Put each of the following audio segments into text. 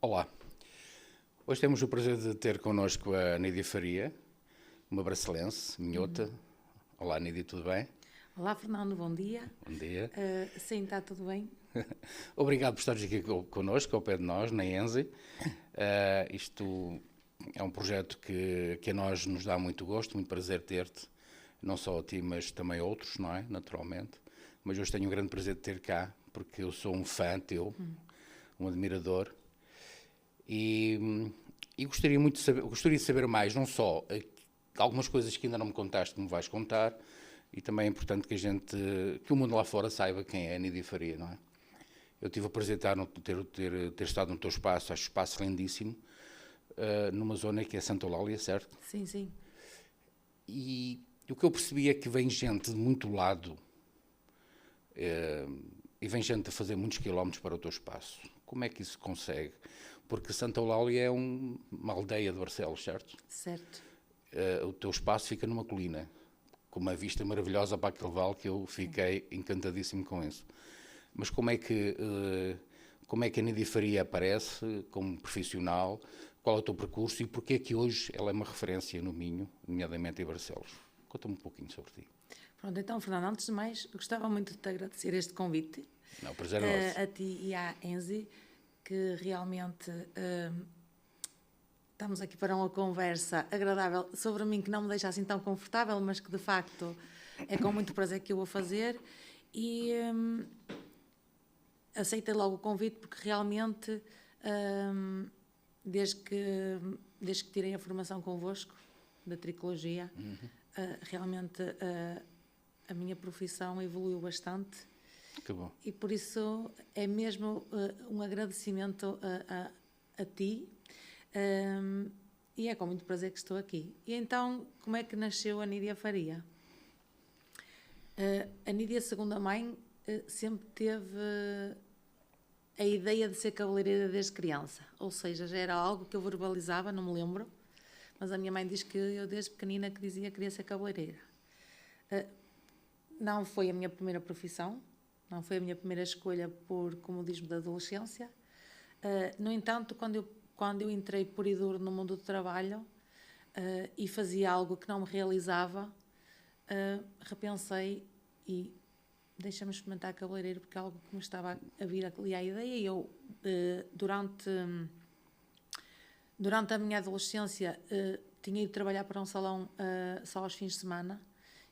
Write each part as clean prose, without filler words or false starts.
Olá, hoje temos o prazer de ter connosco a Nídia Faria, uma bracelense, minhota. Olá Nídia, tudo bem? Olá, Fernando, bom dia. Bom dia. Sim, está tudo bem? Obrigado por estares aqui connosco, ao pé de nós, na Enze. Isto é um projeto que a nós nos dá muito gosto, muito prazer ter-te, não só a ti, mas também a outros, não é? Naturalmente. Mas hoje tenho um grande prazer de ter cá, porque eu sou um fã teu, um admirador. E, e gostaria de saber mais, não só algumas coisas que ainda não me contaste, que me vais contar, e também é importante que o mundo lá fora saiba quem é a Nídia Faria, não é? Eu tive o prazer de ter estado no teu espaço, acho o espaço lindíssimo, numa zona que é Santa Eulália, certo? Sim, sim. E o que eu percebi é que vem gente de muito lado, e vem gente a fazer muitos quilómetros para o teu espaço. Como é que isso se consegue? Porque Santa Eulália é uma aldeia de Barcelos, certo? Certo. O teu espaço fica numa colina, com uma vista maravilhosa para aquele vale que eu fiquei encantadíssimo com isso. Mas como é que a Nídia Faria aparece como profissional? Qual é o teu percurso e porquê é que hoje ela é uma referência no Minho, nomeadamente em Barcelos? Conta-me um pouquinho sobre ti. Pronto, então, Fernando, antes de mais, gostava muito de te agradecer este convite, Não, o prazer é nosso. a ti e à Enzi, que realmente estamos aqui para uma conversa agradável sobre mim, que não me deixa assim tão confortável, mas que de facto é com muito prazer que eu vou fazer. E aceitei logo o convite porque realmente, desde que tirei a formação convosco, da tricologia, realmente a minha profissão evoluiu bastante. Que bom. E por isso é mesmo um agradecimento a ti, e é com muito prazer que estou aqui. E então, como é que nasceu a Nídia Faria? A Nídia, segundo a mãe, sempre teve a ideia de ser cabeleireira desde criança, ou seja, já era algo que eu verbalizava, não me lembro, mas a minha mãe diz que eu desde pequenina que dizia que queria ser cabeleireira. Não foi a minha primeira profissão, não foi a minha primeira escolha por comodismo da adolescência. No entanto, quando eu entrei por e duro no mundo do trabalho e fazia algo que não me realizava, repensei e deixa-me experimentar cabeleireiro, porque é algo que me estava a vir ali à ideia. E eu, durante a minha adolescência, tinha ido trabalhar para um salão só aos fins de semana.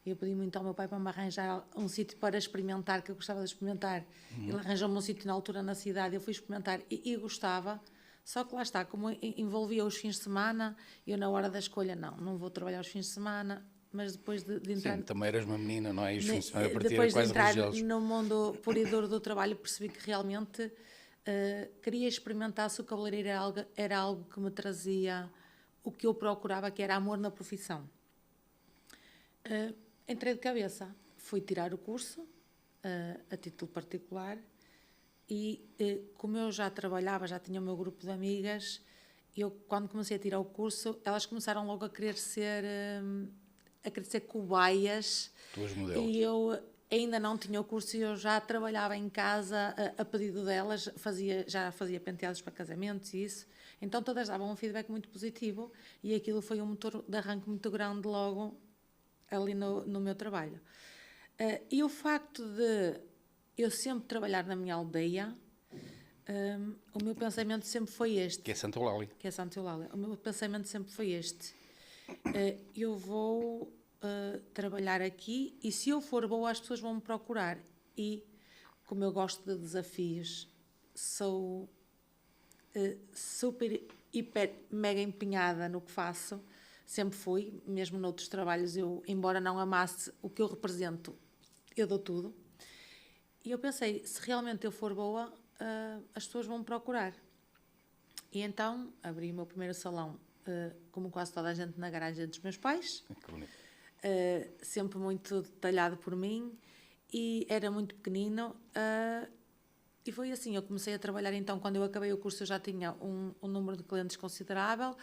Eu pedi muito ao meu pai para me arranjar um sítio para experimentar, que eu gostava de experimentar. Ele arranjou-me um sítio na altura na cidade, eu fui experimentar e gostava. Só que lá está, como envolvia os fins de semana, eu na hora da escolha, não vou trabalhar os fins de semana, mas depois de entrar... Sim, também eras uma menina, não é? E os fins de semana para ti era Depois de quase entrar religiosos. no mundo puro e duro do trabalho, percebi que realmente queria experimentar se o cabeleireiro era algo que me trazia o que eu procurava, que era amor na profissão. Entrei de cabeça, fui tirar o curso a título particular e como eu já trabalhava, já tinha o meu grupo de amigas, eu quando comecei a tirar o curso, elas começaram logo a querer ser cobaias. Tuas modelos. E eu ainda não tinha o curso e eu já trabalhava em casa a pedido delas, já fazia penteados para casamentos e isso. Então todas davam um feedback muito positivo e aquilo foi um motor de arranque muito grande logo ali no meu trabalho. E o facto de eu sempre trabalhar na minha aldeia, o meu pensamento sempre foi este. Que é Santa Eulália. Que é Santa Eulália. O meu pensamento sempre foi este. Eu vou trabalhar aqui e se eu for boa as pessoas vão me procurar. E como eu gosto de desafios, sou super, hiper, mega empenhada no que faço. Sempre fui, mesmo noutros trabalhos, eu, embora não amasse o que eu represento, eu dou tudo. E eu pensei, se realmente eu for boa, as pessoas vão me procurar. E então abri o meu primeiro salão, como quase toda a gente, na garagem dos meus pais. Que bonito. Sempre muito detalhado por mim e era muito pequenino. E foi assim, eu comecei a trabalhar então, quando eu acabei o curso eu já tinha um número de clientes considerável.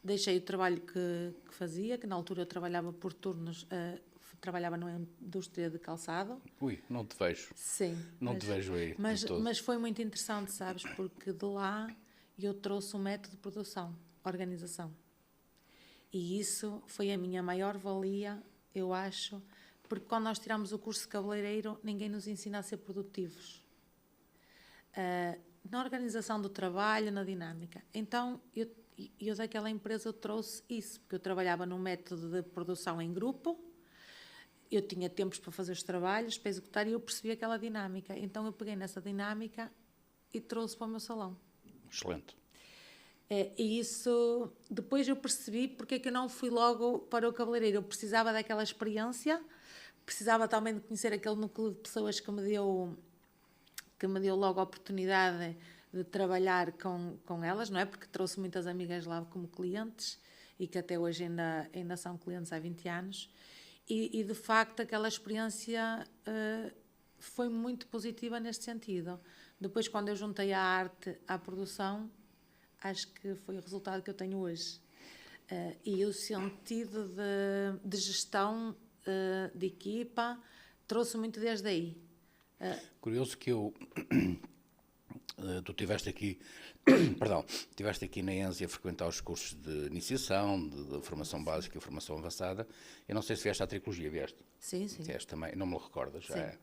Deixei o trabalho que fazia, que na altura eu trabalhava por turnos, trabalhava numa indústria de calçado. Ui, não te vejo. Sim. Não te vejo aí. Mas foi muito interessante, sabes, porque de lá eu trouxe um método de produção, organização. E isso foi a minha maior valia, eu acho, porque quando nós tiramos o curso de cabeleireiro, ninguém nos ensina a ser produtivos. Na organização do trabalho, na dinâmica. Então, eu daquela empresa eu trouxe isso, porque eu trabalhava num método de produção em grupo, eu tinha tempos para fazer os trabalhos, para executar, e eu percebi aquela dinâmica. Então, eu peguei nessa dinâmica e trouxe para o meu salão. Excelente. E isso, depois eu percebi porque é que eu não fui logo para o cabeleireiro. Eu precisava daquela experiência, precisava também de conhecer aquele núcleo de pessoas que me deu logo a oportunidade de trabalhar com elas, não é? Porque trouxe muitas amigas lá como clientes e que até hoje ainda são clientes há 20 anos. E de facto aquela experiência foi muito positiva neste sentido. Depois, quando eu juntei a arte à produção, acho que foi o resultado que eu tenho hoje. E o sentido de gestão de equipa trouxe muito desde aí. Curioso que tu estiveste aqui, estiveste aqui na ENSE a frequentar os cursos de iniciação, de formação básica e formação avançada. Eu não sei se vieste à tricologia, vieste? Sim, sim. Vieste também, não me recordo, já é.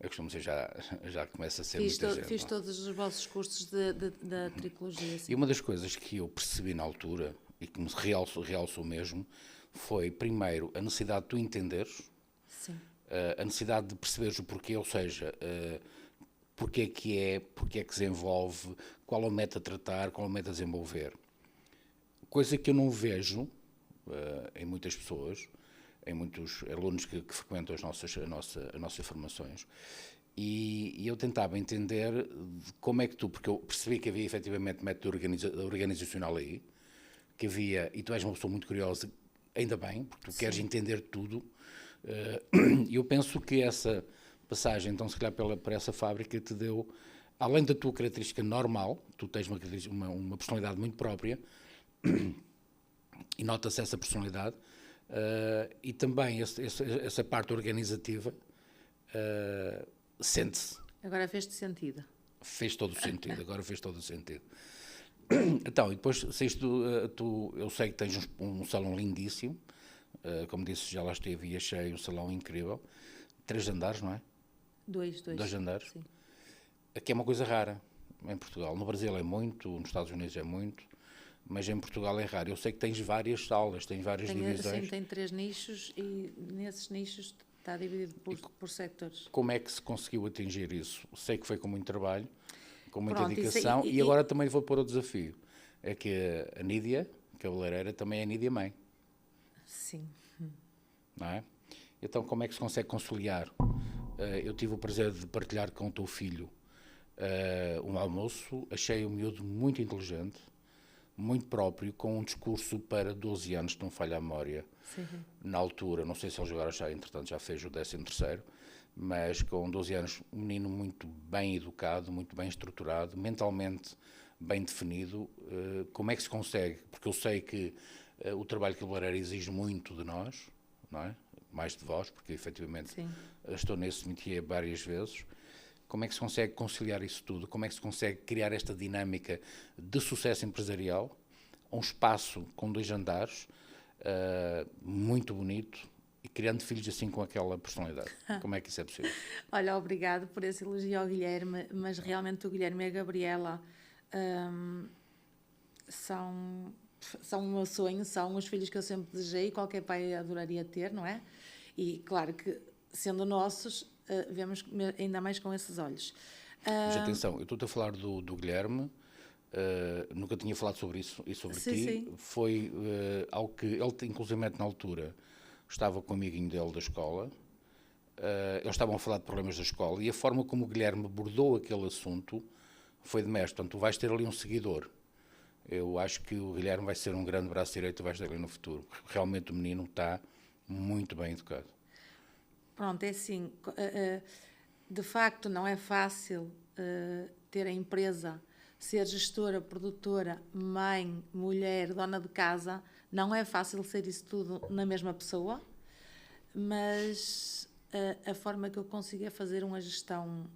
Eu costumo dizer, já começa a ser Fiz todos os vossos cursos da tricologia. Sim. E uma das coisas que eu percebi na altura, e que me realçou mesmo, foi, primeiro, a necessidade de tu entenderes, sim. A necessidade de perceberes o porquê, ou seja, porque é que desenvolve, qual é o método a tratar, qual é o método a desenvolver. Coisa que eu não vejo em muitas pessoas, em muitos alunos que frequentam as nossas formações. E eu tentava entender como é que porque eu percebi que havia efetivamente método organizacional aí, que havia, e tu és uma pessoa muito curiosa, ainda bem, porque tu queres entender tudo, e eu penso que essa passagem, então, se calhar por essa fábrica, te deu, além da tua característica normal, tu tens uma personalidade muito própria, e nota-se essa personalidade, e também essa parte organizativa sente-se. Agora fez-te sentido. Fez todo o sentido, agora fez todo o sentido. Então, e depois, eu sei que tens um salão lindíssimo, como disse, já lá esteve e achei um salão incrível. 3 andares, não é? 2 andares. Sim. Aqui é uma coisa rara em Portugal. No Brasil é muito, nos Estados Unidos é muito, mas em Portugal é raro. Eu sei que tens várias salas, tens várias divisões. Sim, tem 3 nichos e nesses nichos está dividido por sectores. Como é que se conseguiu atingir isso? Sei que foi com muito trabalho, com muita Pronto, dedicação, e agora também vou pôr o desafio. É que a Nídia, cabeleireira, também é a Nídia mãe. Sim. Não é? Então, como é que se consegue conciliar? Eu tive o prazer de partilhar com o teu filho um almoço, achei o miúdo muito inteligente, muito próprio, com um discurso para 12 anos, se não falha a memória. Sim. Na altura, não sei se ele agora entretanto, já fez o 13º, mas com 12 anos, um menino muito bem educado, muito bem estruturado, mentalmente bem definido. Como é que se consegue? Porque eu sei que o trabalho de cabeleireiro exige muito de nós, não é? Mais de vós, porque efetivamente estou nesse métier várias vezes. Como é que se consegue conciliar isso tudo? Como é que se consegue criar esta dinâmica de sucesso empresarial? Um espaço com 2 andares, muito bonito, e criando filhos assim com aquela personalidade. Como é que isso é possível? Olha, obrigado por esse elogio ao Guilherme, mas realmente o Guilherme e a Gabriela são o meu sonho, são os filhos que eu sempre desejei, qualquer pai adoraria ter, não é? E claro que, sendo nossos, vemos ainda mais com esses olhos. Mas atenção, eu estou-te a falar do Guilherme, nunca tinha falado sobre isso e sobre ti. Sim. Foi algo que ele, inclusivamente na altura, estava com um amiguinho dele da escola, eles estavam a falar de problemas da escola, e a forma como o Guilherme abordou aquele assunto foi de mestre. Portanto, tu vais ter ali um seguidor. Eu acho que o Guilherme vai ser um grande braço direito, vais ter ali no futuro. Realmente o menino está muito bem educado. Pronto, é assim, de facto não é fácil ter a empresa, ser gestora, produtora, mãe, mulher, dona de casa, não é fácil ser isso tudo na mesma pessoa, mas a forma que eu conseguia fazer uma gestão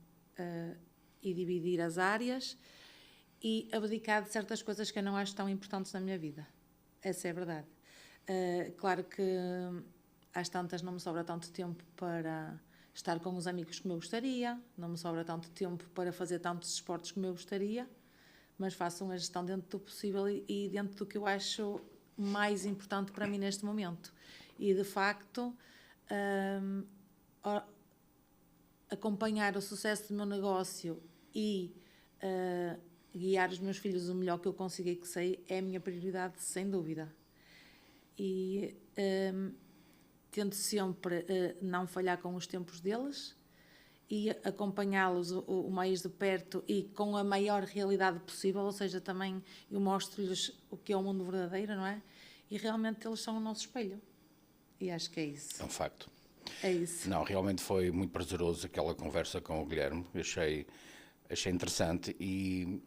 e dividir as áreas e abdicar de certas coisas que eu não acho tão importantes na minha vida. Essa é a verdade. Claro que às tantas não me sobra tanto tempo para estar com os amigos como eu gostaria, não me sobra tanto tempo para fazer tantos esportes como eu gostaria, mas faço uma gestão dentro do possível e dentro do que eu acho mais importante para mim neste momento. E, de facto, acompanhar o sucesso do meu negócio e guiar os meus filhos o melhor que eu consigo e que sei é a minha prioridade, sem dúvida. E tento sempre não falhar com os tempos deles e acompanhá-los o mais de perto e com a maior realidade possível, ou seja, também eu mostro-lhes o que é o mundo verdadeiro, não é? E realmente eles são o nosso espelho. E acho que é isso. É um facto. É isso. Não, realmente foi muito prazeroso aquela conversa com o Guilherme. Achei interessante e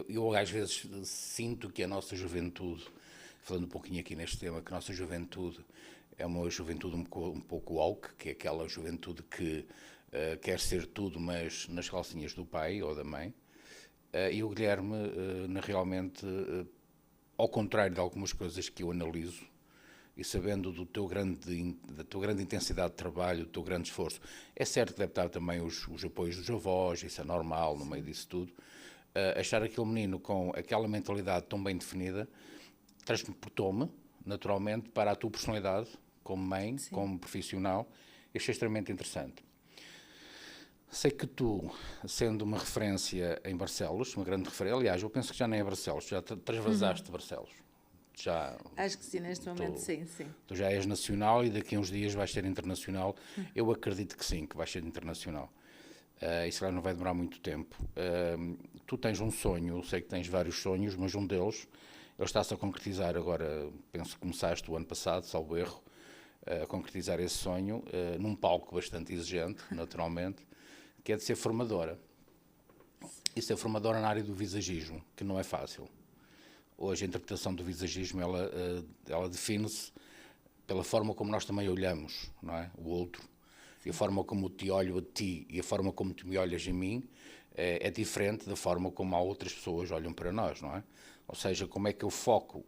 eu às vezes sinto que a nossa juventude, falando um pouquinho aqui neste tema, que a nossa juventude é uma juventude um pouco woke, que é aquela juventude que quer ser tudo, mas nas calcinhas do pai ou da mãe. E o Guilherme, realmente, ao contrário de algumas coisas que eu analiso, e sabendo da tua grande intensidade de trabalho, do teu grande esforço, é certo que deve estar também os apoios dos avós, isso é normal no meio disso tudo, achar aquele menino com aquela mentalidade tão bem definida, transportou-me naturalmente para a tua personalidade, como mãe, sim, como profissional, e achei extremamente interessante. Sei que tu, sendo uma referência em Barcelos, uma grande referência, aliás, eu penso que já nem é Barcelos, já transvasaste Barcelos. Já, acho que sim, neste momento sim. Tu já és nacional e daqui a uns dias vais ser internacional. Eu acredito que sim, que vais ser internacional. Isso não vai demorar muito tempo. Tu tens um sonho, eu sei que tens vários sonhos, mas um deles, ele está-se a concretizar agora, penso que começaste o ano passado, salvo erro, a concretizar esse sonho, num palco bastante exigente, naturalmente, que é de ser formadora. E ser formadora na área do visagismo, que não é fácil. Hoje a interpretação do visagismo, ela define-se pela forma como nós também olhamos, não é? O outro. Sim. E a forma como te olho a ti e a forma como tu me olhas a mim é diferente da forma como outras pessoas olham para nós, não é? Ou seja, como é que eu foco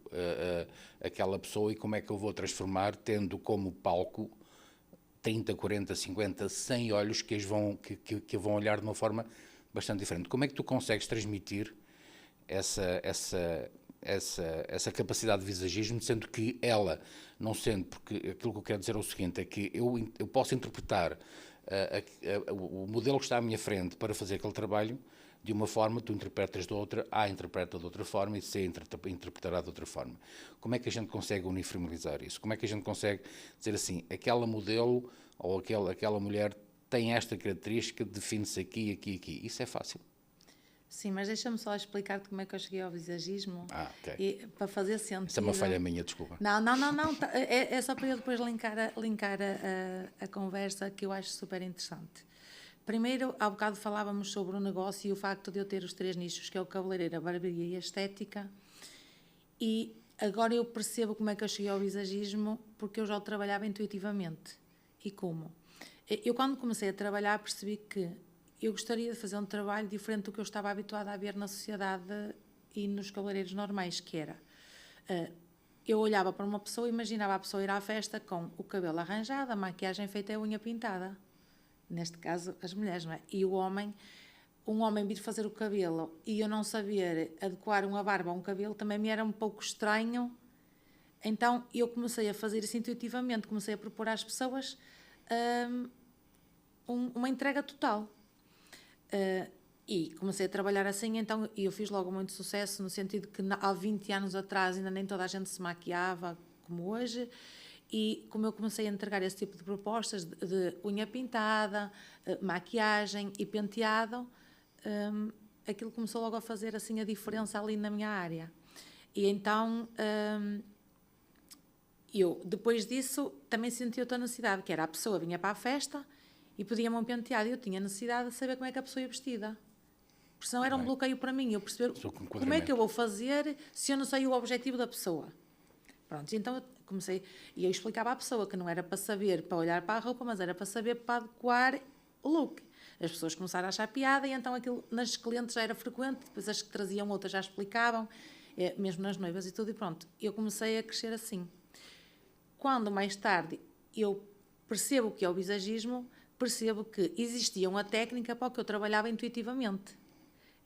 aquela pessoa e como é que eu vou transformar, tendo como palco 30, 40, 50, 100 olhos que a vão olhar de uma forma bastante diferente. Como é que tu consegues transmitir essa capacidade de visagismo, sendo que ela, não sendo, porque aquilo que eu quero dizer é o seguinte, é que eu posso interpretar o modelo que está à minha frente para fazer aquele trabalho de uma forma, tu interpretas de outra, A interpreta de outra forma e C interpretará de outra forma. Como é que a gente consegue uniformizar isso? Como é que a gente consegue dizer assim, aquela modelo ou aquela mulher tem esta característica, define-se aqui, aqui, aqui. Isso é fácil. Sim, mas deixa-me só explicar-te como é que eu cheguei ao visagismo. Ok. E, para fazer sentido... Isso é uma falha minha, desculpa. Não. É só para eu depois linkar a conversa, que eu acho super interessante. Primeiro, há bocado falávamos sobre o negócio e o facto de eu ter os 3 nichos, que é o cabeleireiro, a barbearia e a estética. E agora eu percebo como é que eu cheguei ao visagismo, porque eu já o trabalhava intuitivamente. E como? Eu, quando comecei a trabalhar, percebi que eu gostaria de fazer um trabalho diferente do que eu estava habituada a ver na sociedade e nos cabeleireiros normais, que era... eu olhava para uma pessoa e imaginava a pessoa ir à festa com o cabelo arranjado, a maquiagem feita e a unha pintada. Neste caso, as mulheres, não é? E um homem vir fazer o cabelo e eu não saber adequar uma barba a um cabelo também me era um pouco estranho. Então, eu comecei a fazer isso intuitivamente, comecei a propor às pessoas uma entrega total. E comecei a trabalhar assim, então eu fiz logo muito sucesso, no sentido que há 20 anos atrás ainda nem toda a gente se maquiava como hoje, e como eu comecei a entregar esse tipo de propostas de unha pintada, maquiagem e penteado, aquilo começou logo a fazer assim a diferença ali na minha área. E então eu, depois disso, também senti outra necessidade, que era a pessoa vinha para a festa e pedia-me um penteado, e eu tinha necessidade de saber como é que a pessoa ia vestida. Porque senão era um bloqueio para mim, eu perceber como é que eu vou fazer se eu não sei o objetivo da pessoa. Pronto, então comecei, e eu explicava à pessoa que não era para saber, para olhar para a roupa, mas era para saber, para adequar o look. As pessoas começaram a achar piada e então aquilo nas clientes já era frequente, depois as que traziam outras já explicavam, mesmo nas noivas e tudo, e pronto. Eu comecei a crescer assim. Quando mais tarde eu percebo o que é o visagismo, percebo que existia uma técnica para o que eu trabalhava intuitivamente.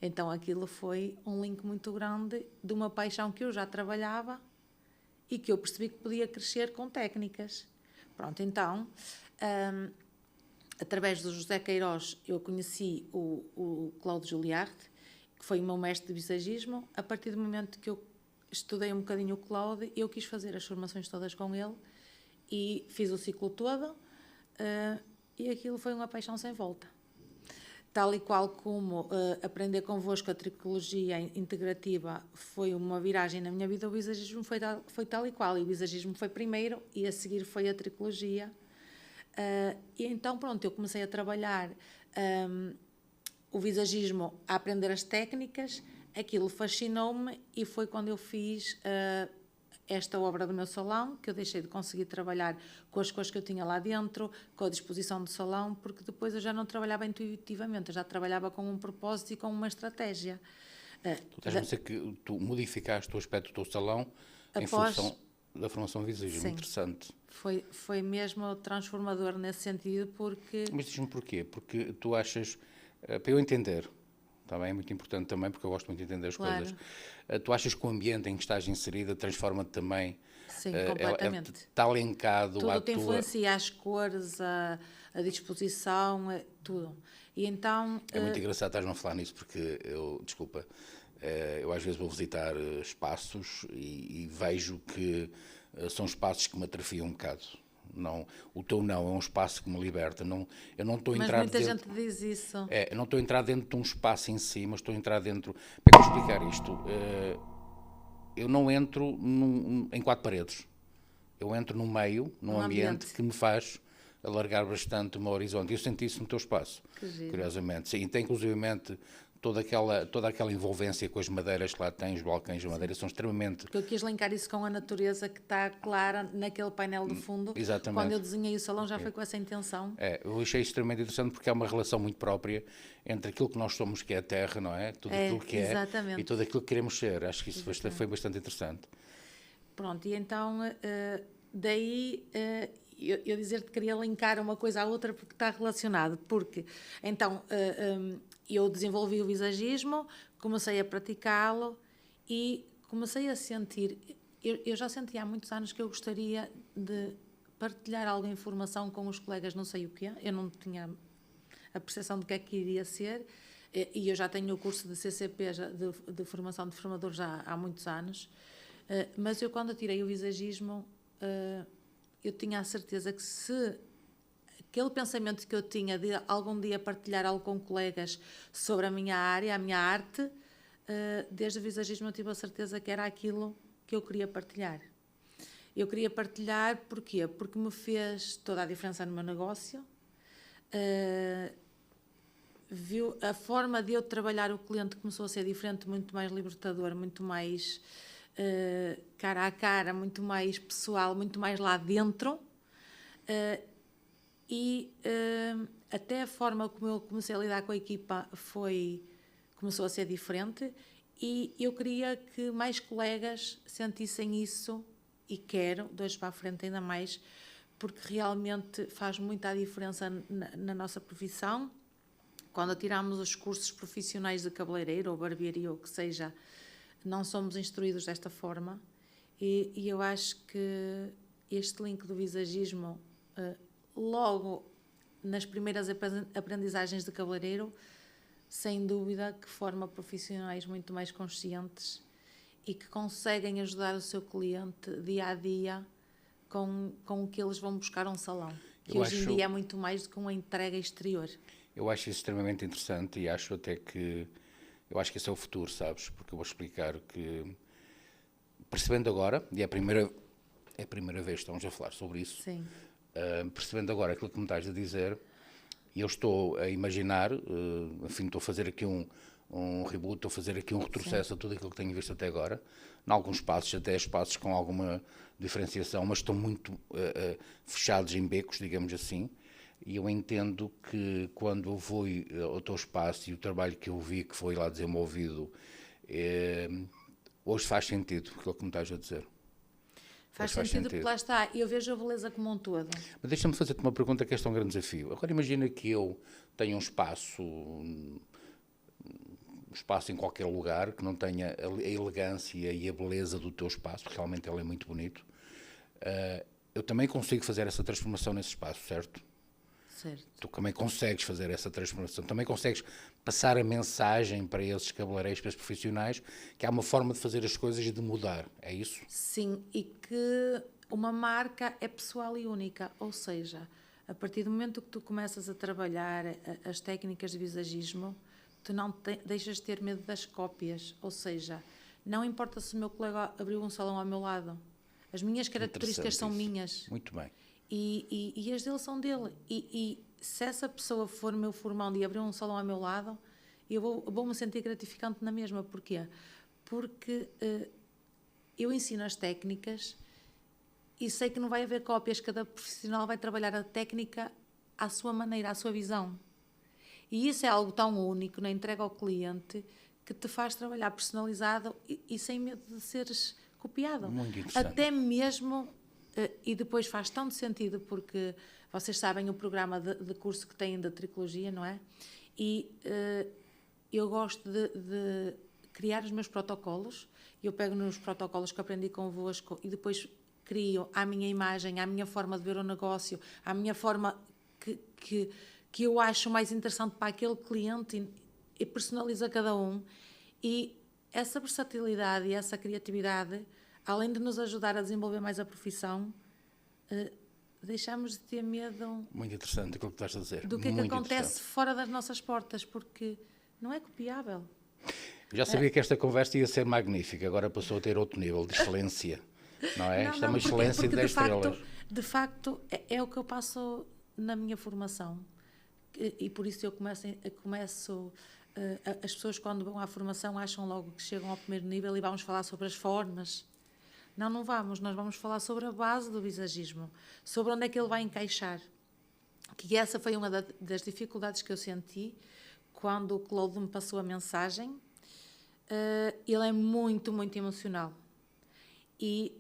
Então aquilo foi um link muito grande de uma paixão que eu já trabalhava e que eu percebi que podia crescer com técnicas. Pronto, então, através do José Queiroz, eu conheci o Cláudio Juliarte, que foi o meu mestre de visagismo. A partir do momento que eu estudei um bocadinho o Cláudio, eu quis fazer as formações todas com ele e fiz o ciclo todo, e aquilo foi uma paixão sem volta. Tal e qual como aprender convosco a tricologia integrativa foi uma viragem na minha vida, o visagismo foi tal e qual. E o visagismo foi primeiro e a seguir foi a tricologia. E então, pronto, eu comecei a trabalhar o visagismo, a aprender as técnicas, aquilo fascinou-me e foi quando eu fiz esta obra do meu salão, que eu deixei de conseguir trabalhar com as cores que eu tinha lá dentro, com a disposição do salão, porque depois eu já não trabalhava intuitivamente, eu já trabalhava com um propósito e com uma estratégia. Tu estás a dizer que tu modificaste o aspecto do teu salão em função da formação visagismo. Sim, interessante. Foi mesmo transformador nesse sentido, porque... Mas diz-me porquê? Porque tu achas, para eu entender, também é muito importante também, porque eu gosto muito de entender as coisas. Tu achas que o ambiente em que estás inserida transforma-te também? Sim, completamente. Está linkado à tua... Tudo te influencia, as cores, a disposição, tudo. E então... É muito engraçado estás-me a falar nisso, porque desculpa, eu às vezes vou visitar espaços e vejo que são espaços que me atrofiam um bocado. Não, o teu não é um espaço que me liberta. Eu não estou a entrar Mas muita dentro, gente diz isso. eu não estou a entrar dentro de um espaço em si, mas estou a entrar dentro... Como é que eu vou explicar isto? Eu não entro em quatro paredes. Eu entro no meio, num ambiente que me faz alargar bastante o meu horizonte. Eu senti isso no teu espaço, curiosamente. Sim, e tem inclusivamente toda aquela envolvência com as madeiras que lá tem, os balcões de madeira são extremamente... Porque eu quis linkar isso com a natureza que está clara naquele painel do fundo. Exatamente. Quando eu desenhei o salão já foi com essa intenção. Eu achei extremamente interessante porque é uma relação muito própria entre aquilo que nós somos, que é a terra, não é? Tudo aquilo que exatamente. E tudo aquilo que queremos ser. Acho que isso foi bastante interessante. Pronto, e então daí eu dizer que queria linkar uma coisa à outra porque está relacionado. Porque então eu desenvolvi o visagismo, comecei a praticá-lo e comecei a sentir... Eu já sentia há muitos anos que eu gostaria de partilhar alguma informação com os colegas, não sei o quê, eu não tinha a percepção do que é que iria ser, e eu já tenho o curso de CCP, de formação de formadores já há muitos anos, mas eu quando tirei o visagismo, eu tinha a certeza que se aquele pensamento que eu tinha de algum dia partilhar algo com colegas sobre a minha área, a minha arte, desde o visagismo eu tive a certeza que era aquilo que eu queria partilhar. Eu queria partilhar, porquê? Porque me fez toda a diferença no meu negócio, viu a forma de eu trabalhar o cliente começou a ser diferente, muito mais libertador, muito mais cara a cara, muito mais pessoal, muito mais lá dentro, e até a forma como eu comecei a lidar com a equipa começou a ser diferente, e eu queria que mais colegas sentissem isso, e quero, de hoje para a frente ainda mais, porque realmente faz muita diferença na nossa profissão. Quando tiramos os cursos profissionais de cabeleireiro ou barbearia ou o que seja, não somos instruídos desta forma, e eu acho que este link do visagismo, logo nas primeiras aprendizagens de cabeleireiro, sem dúvida que forma profissionais muito mais conscientes e que conseguem ajudar o seu cliente dia a dia com o que eles vão buscar a um salão, que hoje em dia é muito mais do que uma entrega exterior. Eu acho isso extremamente interessante e acho até que... Eu acho que esse é o futuro, sabes? Porque eu vou explicar que... Percebendo agora, e é a primeira vez que estamos a falar sobre isso, Sim. Percebendo agora aquilo que me estás a dizer, e eu estou a imaginar, enfim, estou a fazer aqui um reboot ou fazer aqui um retrocesso a tudo aquilo que tenho visto até agora. Em alguns espaços, até espaços com alguma diferenciação, mas estão muito fechados em becos, digamos assim. E eu entendo que quando eu vou ao teu espaço e o trabalho que eu vi que foi lá desenvolvido, hoje faz sentido aquilo que me estás a dizer. Faz sentido porque lá está, eu vejo a beleza como um todo. Mas deixa-me fazer-te uma pergunta que este é um grande desafio. Agora imagina que eu tenho um espaço em qualquer lugar que não tenha a elegância e a beleza do teu espaço, porque realmente ele é muito bonito. Eu também consigo fazer essa transformação nesse espaço, certo? Certo. Tu também consegues fazer essa transformação, também consegues passar a mensagem para esses cabeleireiros, para esses profissionais, que há uma forma de fazer as coisas e de mudar, é isso? Sim, e que uma marca é pessoal e única, ou seja, a partir do momento que tu começas a trabalhar as técnicas de visagismo, tu não deixas de ter medo das cópias, ou seja, não importa se o meu colega abriu um salão ao meu lado, as minhas características são minhas. Muito bem. E as dele são dele. E se essa pessoa for meu formão e abrir um salão ao meu lado, eu vou-me sentir gratificante na mesma. Porquê? Porque eu ensino as técnicas e sei que não vai haver cópias, cada profissional vai trabalhar a técnica à sua maneira, à sua visão. E isso é algo tão único na entrega ao cliente que te faz trabalhar personalizado e sem medo de seres copiado. Muito interessante. Até mesmo... e depois faz tanto sentido porque vocês sabem o programa de curso que têm da tricologia, não é? E eu gosto de criar os meus protocolos. Eu pego nos protocolos que aprendi convosco e depois crio à minha imagem, à minha forma de ver o negócio, à minha forma que eu acho mais interessante para aquele cliente e personalizo a cada um. E essa versatilidade e essa criatividade, além de nos ajudar a desenvolver mais a profissão, deixamos de ter medo. Muito interessante aquilo que estás a dizer. Do que é que acontece fora das nossas portas, porque não é copiável. Eu já sabia que esta conversa ia ser magnífica, agora passou a ter outro nível de excelência, não é? Isto é uma excelência de 10 estrelas. De facto, é o que eu passo na minha formação. E por isso eu começo as pessoas quando vão à formação acham logo que chegam ao primeiro nível e vamos falar sobre as formas. Não vamos, nós vamos falar sobre a base do visagismo, sobre onde é que ele vai encaixar. Que essa foi uma das dificuldades que eu senti quando o Claude me passou a mensagem. Ele é muito, muito emocional. E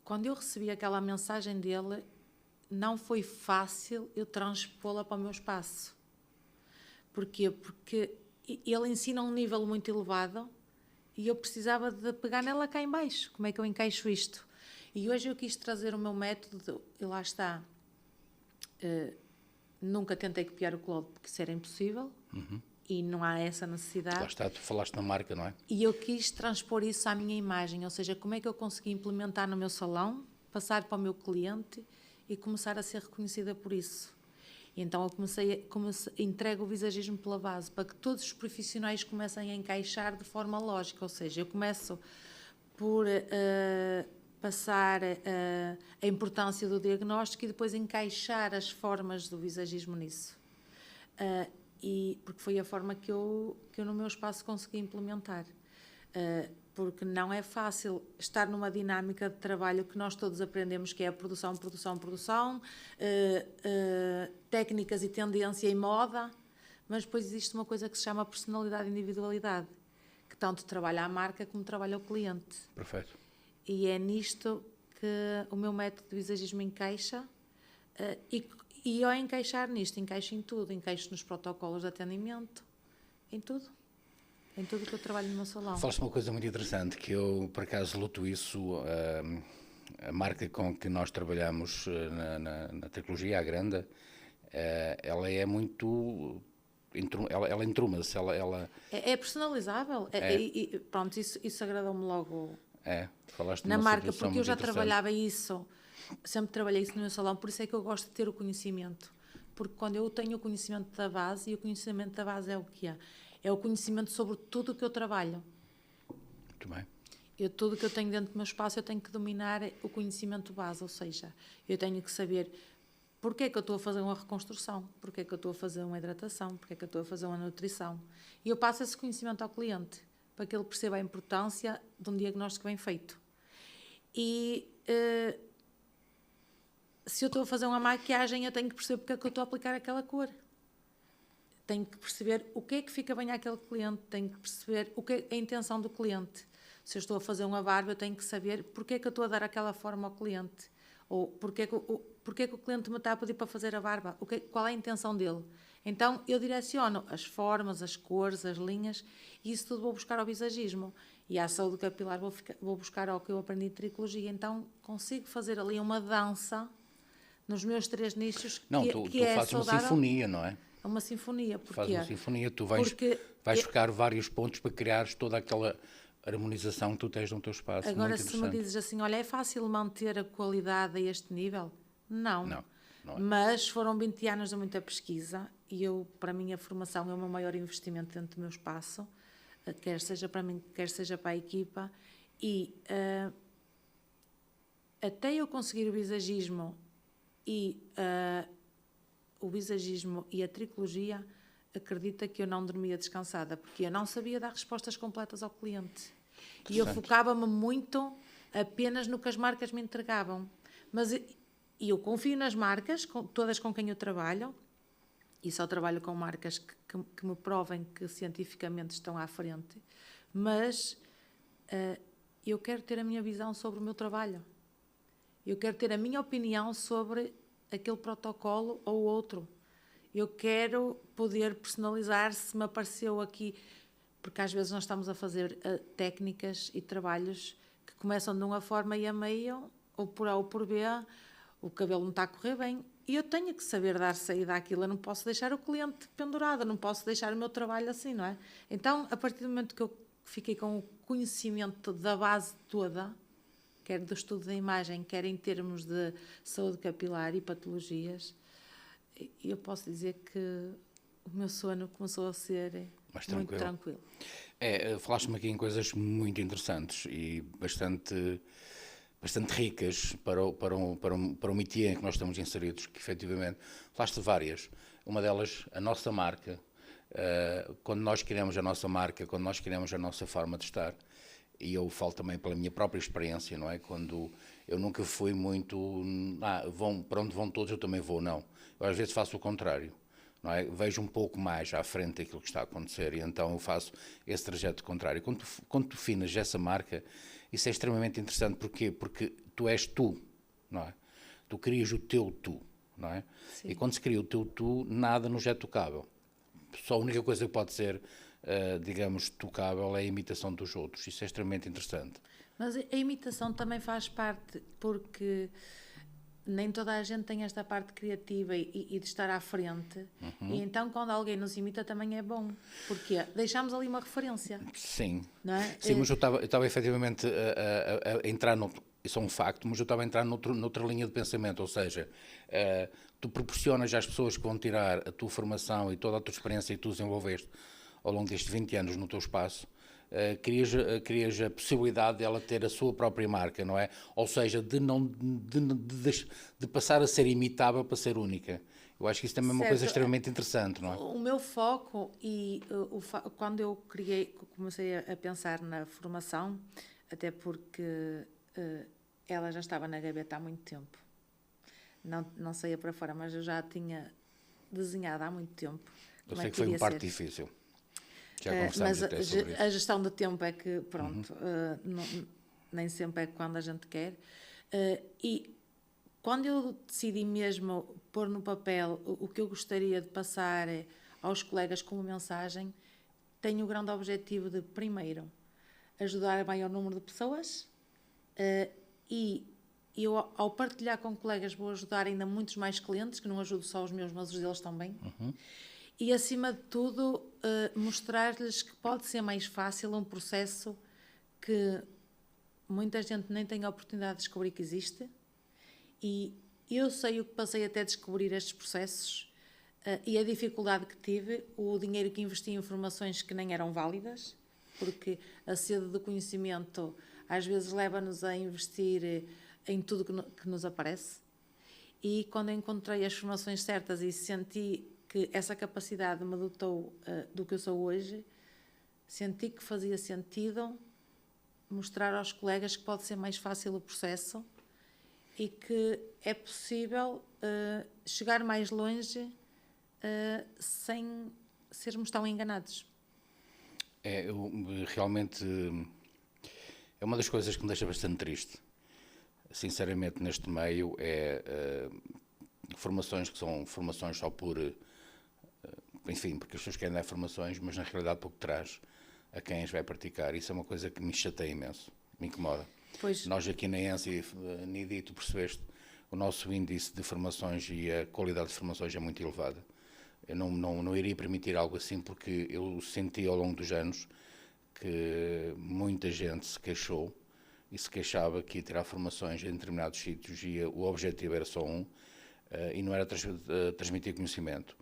quando eu recebi aquela mensagem dele, não foi fácil eu transpô-la para o meu espaço. Porquê? Porque ele ensina a um nível muito elevado e eu precisava de pegar nela cá em baixo. Como é que eu encaixo isto? E hoje eu quis trazer o meu método, e lá está. Nunca tentei copiar o Claude, porque isso era impossível. E não há essa necessidade. Lá está, tu falaste na marca, não é? E eu quis transpor isso à minha imagem, ou seja, como é que eu consegui implementar no meu salão, passar para o meu cliente e começar a ser reconhecida por isso. E então eu entrego o visagismo pela base, para que todos os profissionais comecem a encaixar de forma lógica, ou seja, eu começo por passar a importância do diagnóstico e depois encaixar as formas do visagismo nisso. Porque foi a forma que eu no meu espaço consegui implementar. Porque não é fácil estar numa dinâmica de trabalho que nós todos aprendemos, que é a produção, técnicas e tendência e moda, mas depois existe uma coisa que se chama personalidade e individualidade, que tanto trabalha a marca como trabalha o cliente. Perfeito. E é nisto que o meu método de visagismo encaixa, e ao encaixar nisto, encaixo em tudo, encaixo nos protocolos de atendimento, em tudo que eu trabalho no meu salão. Falaste uma coisa muito interessante, que eu, por acaso, luto isso, a marca com que nós trabalhamos na tricologia, a Granda, ela é muito... Ela entruma-se, ela... É personalizável, e pronto, isso agradou-me logo falaste na marca, porque eu já interessante. trabalhava isso, sempre trabalhei isso no meu salão, por isso é que eu gosto de ter o conhecimento, porque quando eu tenho o conhecimento da base, e o conhecimento da base é o que é? É o conhecimento sobre tudo o que eu trabalho. Muito bem. Tudo o que eu tenho dentro do meu espaço, eu tenho que dominar o conhecimento base, ou seja, eu tenho que saber Porquê é que eu estou a fazer uma reconstrução? Porquê é que eu estou a fazer uma hidratação? Porquê é que eu estou a fazer uma nutrição? E eu passo esse conhecimento ao cliente, para que ele perceba a importância de um diagnóstico bem feito. E se eu estou a fazer uma maquiagem, eu tenho que perceber porque é que eu estou a aplicar aquela cor. Tenho que perceber o que é que fica bem àquele cliente, tenho que perceber o que é a intenção do cliente. Se eu estou a fazer uma barba, eu tenho que saber porque é que eu estou a dar aquela forma ao cliente. Ou porque é que o cliente me está a pedir para fazer a barba, qual é a intenção dele. Então, eu direciono as formas, as cores, as linhas, e isso tudo vou buscar ao visagismo. E à saúde capilar vou buscar ao que eu aprendi de tricologia. Então, consigo fazer ali uma dança nos meus 3 nichos, tu é fazes saudável. Uma sinfonia, não é? É uma sinfonia. Porquê? Fazes uma sinfonia, tu vais buscar vários pontos para criares toda aquela harmonização que tu tens no teu espaço. Agora, se me dizes assim, olha, é fácil manter a qualidade a este nível? Não. Não é. Mas foram 20 anos de muita pesquisa e para mim, a formação é o meu maior investimento dentro do meu espaço, quer seja para mim, quer seja para a equipa. E até eu conseguir o visagismo e a tricologia, acredita que eu não dormia descansada, porque eu não sabia dar respostas completas ao cliente. E eu focava-me muito apenas no que as marcas me entregavam. Mas eu confio nas marcas, todas com quem eu trabalho, e só trabalho com marcas que me provem que cientificamente estão à frente, mas eu quero ter a minha visão sobre o meu trabalho. Eu quero ter a minha opinião sobre aquele protocolo ou outro. Eu quero poder personalizar se me apareceu aqui, porque às vezes nós estamos a fazer técnicas e trabalhos que começam de uma forma e a meio, ou por A ou por B, o cabelo não está a correr bem, e eu tenho que saber dar saída àquilo. Eu não posso deixar o cliente pendurado, não posso deixar o meu trabalho assim, não é? Então, a partir do momento que eu fiquei com o conhecimento da base toda, quer do estudo da imagem, quer em termos de saúde capilar e patologias, eu posso dizer que o meu sono começou a ser muito tranquilo. Falaste-me aqui em coisas muito interessantes e bastante ricas para o métier em que nós estamos inseridos, que efetivamente falaste de várias. Uma delas, a nossa marca. Quando nós criamos a nossa marca, quando nós criamos a nossa forma de estar, e eu falo também pela minha própria experiência, não é? Quando eu nunca fui muito, para onde vão todos eu também vou, não. Eu às vezes faço o contrário, não é? Vejo um pouco mais à frente daquilo que está a acontecer e então eu faço esse trajeto contrário. Quando tu finas essa marca, isso é extremamente interessante. Porquê? Porque tu és tu, não é? Tu crias o teu tu, não é? Sim. E quando se cria o teu tu, nada nos é tocável. Só a única coisa que pode ser, digamos, tocável é a imitação dos outros. Isso é extremamente interessante. Mas a imitação também faz parte, porque nem toda a gente tem esta parte criativa e de estar à frente. E então, quando alguém nos imita, também é bom. Porque deixamos ali uma referência. Sim. Não é? Sim, mas eu estava efetivamente a entrar isso é um facto, mas eu estava a entrar noutra linha de pensamento, ou seja, tu proporcionas às pessoas que vão tirar a tua formação e toda a tua experiência que tu desenvolveste ao longo destes 20 anos no teu espaço, crias a possibilidade de ela ter a sua própria marca, não é? Ou seja, de passar a ser imitável para ser única. Eu acho que isso também é uma coisa extremamente interessante, não é? O meu foco, quando eu comecei a pensar na formação, até porque ela já estava na gaveta há muito tempo, não saía para fora, mas eu já tinha desenhado há muito tempo. Eu sei que foi uma parte difícil. Já conversámos até sobre isso. A gestão do tempo é que, pronto, nem sempre é quando a gente quer. E quando eu decidi mesmo pôr no papel o que eu gostaria de passar aos colegas como mensagem, tenho o grande objetivo de, primeiro, ajudar a maior número de pessoas e eu, ao partilhar com colegas, vou ajudar ainda muitos mais clientes, que não ajudo só os meus, mas os deles também. E, acima de tudo, mostrar-lhes que pode ser mais fácil um processo que muita gente nem tem a oportunidade de descobrir que existe. E eu sei o que passei até descobrir estes processos e a dificuldade que tive, o dinheiro que investi em informações que nem eram válidas, porque a sede do conhecimento às vezes leva-nos a investir em tudo que nos aparece. e quando encontrei as formações certas e senti que essa capacidade me dotou do que eu sou hoje, senti que fazia sentido mostrar aos colegas que pode ser mais fácil o processo e que é possível chegar mais longe sem sermos tão enganados. Realmente é uma das coisas que me deixa bastante triste, sinceramente, neste meio, formações que são formações só por, enfim, porque as pessoas querem dar formações, mas na realidade pouco traz a quem as vai praticar. Isso é uma coisa que me chateia imenso, me incomoda. Pois. Nós aqui na ENSI, Nidi, tu percebeste, o nosso índice de formações e a qualidade de formações é muito elevada. Eu não iria permitir algo assim, porque eu senti ao longo dos anos que muita gente se queixou e se queixava que ia tirar formações em determinados sítios e o objetivo era só um, e não era transmitir conhecimento.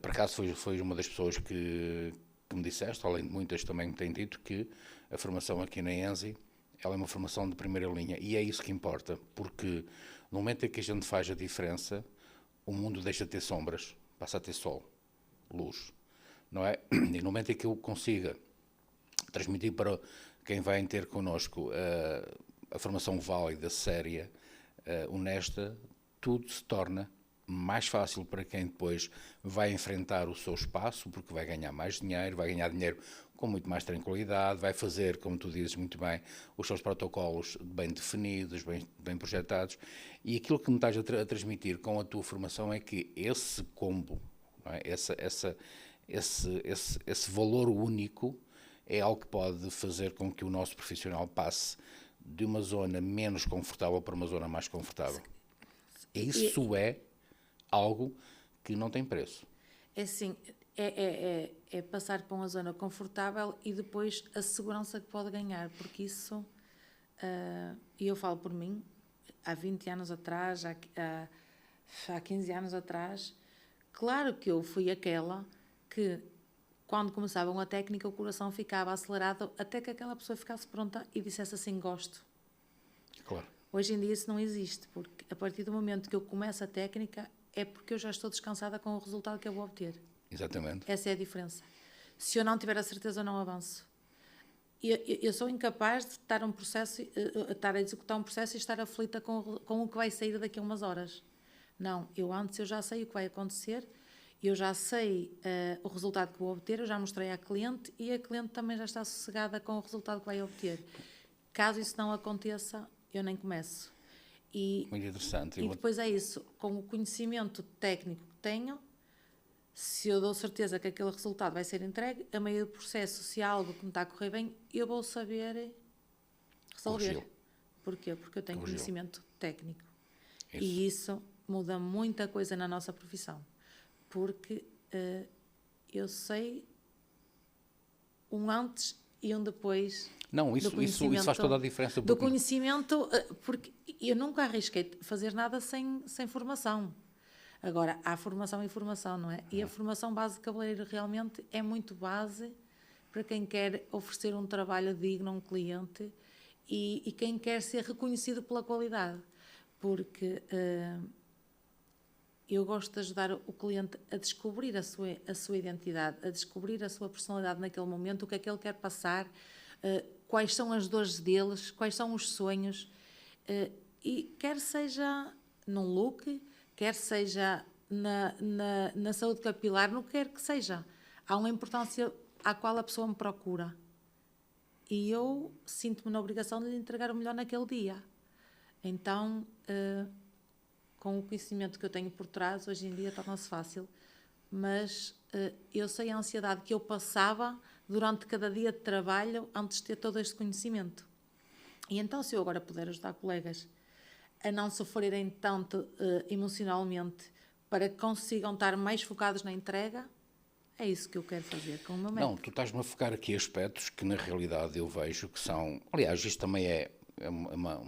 Por acaso foi uma das pessoas que me disseste, além de muitas também me têm dito, que a formação aqui na ENSI ela é uma formação de primeira linha, e é isso que importa, porque no momento em que a gente faz a diferença, o mundo deixa de ter sombras, passa a ter sol, luz, não é? E no momento em que eu consiga transmitir para quem vai ter connosco a formação válida, séria, honesta, tudo se torna mais fácil para quem depois vai enfrentar o seu espaço, porque vai ganhar mais dinheiro, vai ganhar dinheiro com muito mais tranquilidade, vai fazer, como tu dizes muito bem, os seus protocolos bem definidos, bem projetados, e aquilo que me estás a transmitir com a tua formação é que esse combo, não é? Esse valor único é algo que pode fazer com que o nosso profissional passe de uma zona menos confortável para uma zona mais confortável. Isso é algo que não tem preço. É assim, é passar para uma zona confortável e depois a segurança que pode ganhar, porque isso, e eu falo por mim, há 20 anos atrás, há 15 anos atrás, claro que eu fui aquela que, quando começava uma técnica, o coração ficava acelerado até que aquela pessoa ficasse pronta e dissesse assim, gosto. Claro. Hoje em dia isso não existe, porque a partir do momento que eu começo a técnica, é porque eu já estou descansada com o resultado que eu vou obter. Exatamente. Essa é a diferença. Se eu não tiver a certeza, eu não avanço. Eu sou incapaz de estar a executar um processo e estar aflita com o que vai sair daqui a umas horas. Não, eu já sei o que vai acontecer, eu já sei o resultado que vou obter, eu já mostrei à cliente e a cliente também já está sossegada com o resultado que vai obter. Caso isso não aconteça, eu nem começo. Muito interessante. E depois é isso, com o conhecimento técnico que tenho, se eu dou certeza que aquele resultado vai ser entregue, a meio do processo, se há algo que me está a correr bem, eu vou saber resolver. Corrigi-lo. Porquê? Porque eu tenho conhecimento técnico. Isso. E isso muda muita coisa na nossa profissão. Porque eu sei um antes e um depois. Não, isso faz toda a diferença. Do conhecimento, porque eu nunca arrisquei fazer nada sem formação. Agora, há formação e formação, não é? E a formação base de cabeleireiro realmente é muito base para quem quer oferecer um trabalho digno a um cliente e quem quer ser reconhecido pela qualidade. Porque eu gosto de ajudar o cliente a descobrir a sua identidade, a descobrir a sua personalidade naquele momento, o que é que ele quer passar, quais são as dores deles, quais são os sonhos, e quer seja num look, quer seja na saúde capilar, no que quer que seja. Há uma importância à qual a pessoa me procura. E eu sinto-me na obrigação de lhe entregar o melhor naquele dia. Então, com o conhecimento que eu tenho por trás, hoje em dia torna-se fácil. Mas eu sei a ansiedade que eu passava durante cada dia de trabalho antes de ter todo este conhecimento. E então, se eu agora puder ajudar colegas a não sofrerem tanto emocionalmente para que consigam estar mais focados na entrega, é isso que eu quero fazer com o meu método. Não, tu estás-me a focar aqui aspectos que na realidade eu vejo que são... Aliás, isto também é uma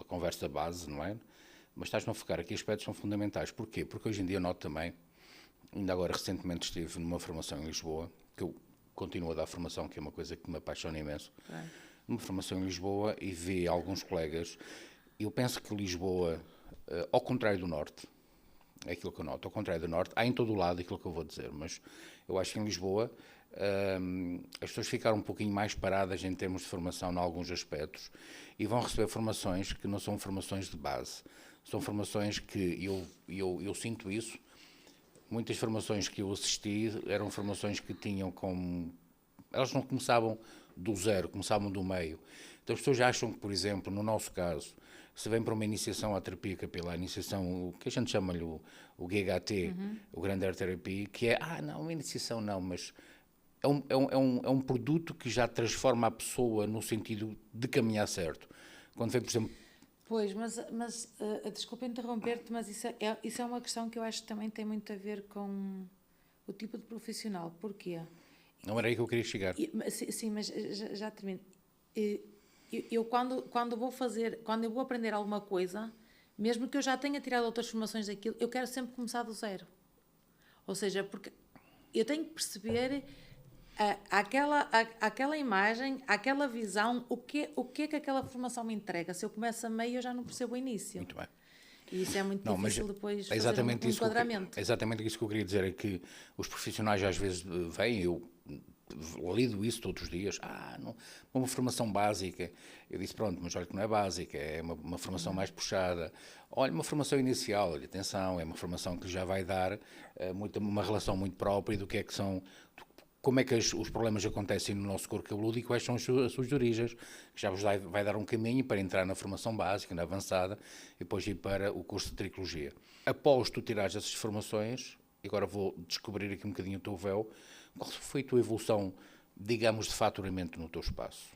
conversa base, não é? Mas estás-me a focar aqui aspectos que são fundamentais. Porquê? Porque hoje em dia eu noto também, ainda agora recentemente estive numa formação em Lisboa, que eu continuo a dar formação, que é uma coisa que me apaixona imenso, numa formação em Lisboa, e vi alguns colegas. Eu penso que Lisboa ao contrário do Norte, é aquilo que eu noto, ao contrário do Norte, há em todo o lado aquilo que eu vou dizer, mas eu acho que em Lisboa as pessoas ficaram um pouquinho mais paradas em termos de formação em alguns aspectos e vão receber formações que não são formações de base. São formações que eu sinto isso. Muitas formações que eu assisti eram formações que tinham como... Elas não começavam do zero, começavam do meio. Então as pessoas acham que, por exemplo, no nosso caso, se vem para uma iniciação à terapia capilar, iniciação, o que a gente chama-lhe o GHT, o Grand Hair Therapy, que é, não, uma iniciação não, mas é um produto que já transforma a pessoa no sentido de caminhar certo. Quando vem, por exemplo... Pois, mas desculpa interromper-te, mas isso é uma questão que eu acho que também tem muito a ver com o tipo de profissional. Porquê? Não era aí que eu queria chegar. Sim, mas já termino. Eu quando eu vou aprender alguma coisa, mesmo que eu já tenha tirado outras formações daquilo, eu quero sempre começar do zero. Ou seja, porque eu tenho que perceber aquela imagem, aquela visão, o que é que aquela formação me entrega. Se eu começo a meio, eu já não percebo o início. Muito bem. E isso é muito difícil depois fazer exatamente um enquadramento. É exatamente isso que eu queria dizer, é que os profissionais às vezes vêm, eu lido isso todos os dias, não, uma formação básica. Eu disse, pronto, mas olha que não é básica, é uma formação mais puxada. Olha, uma formação inicial, olha, atenção, é uma formação que já vai dar uma relação muito própria do que é que são... Como é que os problemas acontecem no nosso corpo cabeludo e quais são as suas origens, que já vos vai dar um caminho para entrar na formação básica, na avançada, e depois ir para o curso de tricologia. Após tu tirares essas formações, e agora vou descobrir aqui um bocadinho o teu véu, qual foi a tua evolução, digamos, de faturamento no teu espaço?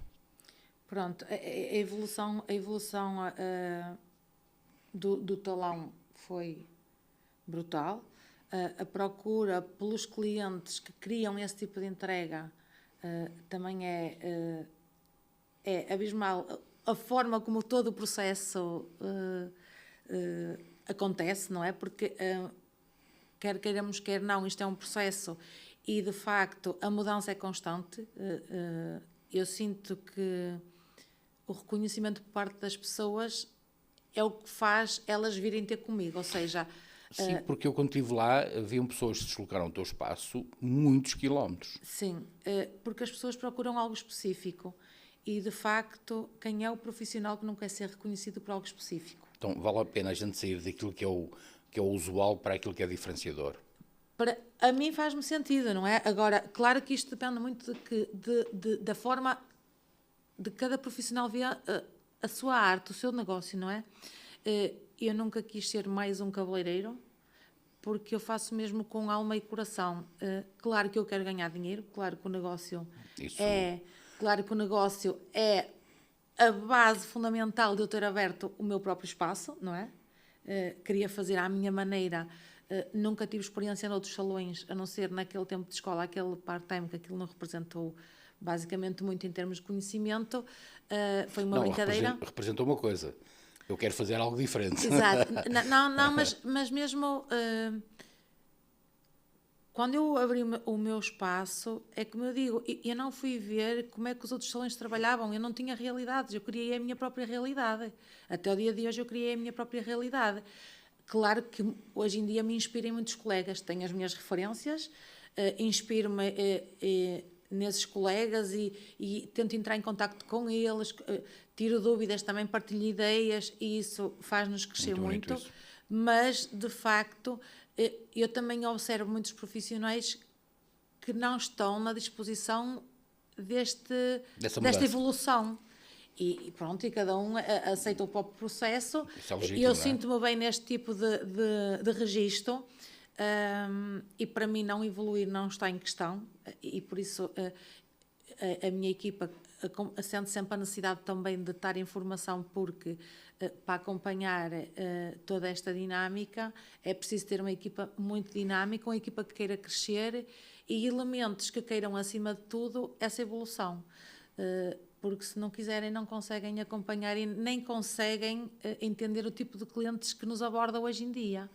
Pronto, a evolução do talão foi brutal. A procura pelos clientes que criam esse tipo de entrega também é abismal. A forma como todo o processo acontece, não é? Porque quer queiramos, quer não, isto é um processo e, de facto, a mudança é constante. Eu sinto que o reconhecimento por parte das pessoas é o que faz elas virem ter comigo, ou seja... Sim, porque eu quando estive lá, haviam pessoas que se deslocaram ao teu espaço muitos quilómetros. Sim, porque as pessoas procuram algo específico e, de facto, quem é o profissional que não quer ser reconhecido por algo específico? Então vale a pena a gente sair daquilo que é o usual para aquilo que é diferenciador. A mim faz-me sentido, não é? Agora, claro que isto depende muito da forma de cada profissional ver a sua arte, o seu negócio, não é? Eu nunca quis ser mais um cabeleireiro, porque eu faço mesmo com alma e coração. Claro que eu quero ganhar dinheiro, claro que o negócio é a base fundamental de eu ter aberto o meu próprio espaço, não é? Queria fazer à minha maneira. Nunca tive experiência noutros salões, a não ser naquele tempo de escola, aquele part-time, que aquilo não representou basicamente muito em termos de conhecimento. Foi uma brincadeira. Representou uma coisa. Eu quero fazer algo diferente. Exato. Mas mesmo quando eu abri o meu espaço, é como eu digo, eu não fui ver como é que os outros salões trabalhavam, eu não tinha realidades, eu criei a minha própria realidade. Até o dia de hoje eu criei a minha própria realidade. Claro que hoje em dia me inspiro em muitos colegas, tenho as minhas referências, inspiro-me nesses colegas e tento entrar em contacto com eles, tiro dúvidas, também partilho ideias e isso faz-nos crescer muito. Mas, de facto, eu também observo muitos profissionais que não estão na disposição desta evolução. E pronto, e cada um aceita o próprio processo. Isso é legítimo, eu sinto-me bem neste tipo de registro. E para mim não evoluir não está em questão e por isso a minha equipa sente sempre a necessidade também de estar em formação porque para acompanhar toda esta dinâmica é preciso ter uma equipa muito dinâmica, uma equipa que queira crescer e elementos que queiram acima de tudo essa evolução, porque se não quiserem não conseguem acompanhar e nem conseguem entender o tipo de clientes que nos aborda hoje em dia.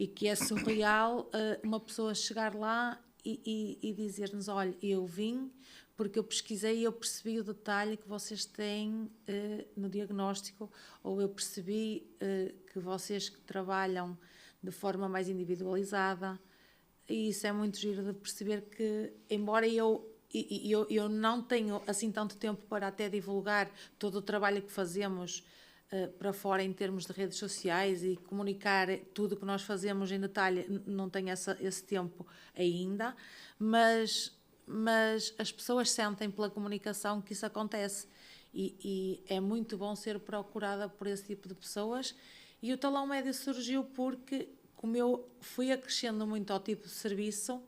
E que é surreal uma pessoa chegar lá e dizer-nos, olha, eu vim porque eu pesquisei e eu percebi o detalhe que vocês têm no diagnóstico, ou eu percebi que vocês trabalham de forma mais individualizada, e isso é muito giro de perceber que, embora eu não tenho assim tanto tempo para até divulgar todo o trabalho que fazemos para fora em termos de redes sociais e comunicar tudo o que nós fazemos em detalhe, não tenho esse tempo ainda, mas as pessoas sentem pela comunicação que isso acontece e é muito bom ser procurada por esse tipo de pessoas. E o talão médio surgiu porque, como eu fui acrescendo muito ao tipo de serviço,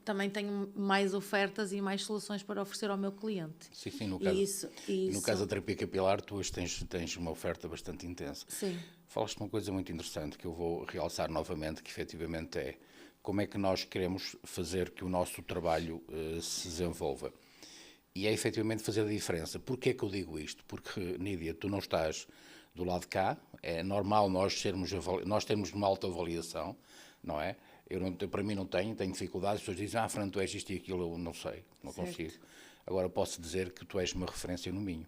também tenho mais ofertas e mais soluções para oferecer ao meu cliente. Sim, no caso da terapia capilar, tu hoje tens uma oferta bastante intensa. Sim. Falaste uma coisa muito interessante que eu vou realçar novamente, que efetivamente é como é que nós queremos fazer que o nosso trabalho se desenvolva. E é efetivamente fazer a diferença. Porquê é que eu digo isto? Porque, Nídia, tu não estás do lado de cá, é normal nós termos uma autoavaliação, não é? Para mim não tenho dificuldades, as pessoas dizem, Fernando, tu és isto e aquilo, eu não sei, não consigo. Agora posso dizer que tu és uma referência no Minho.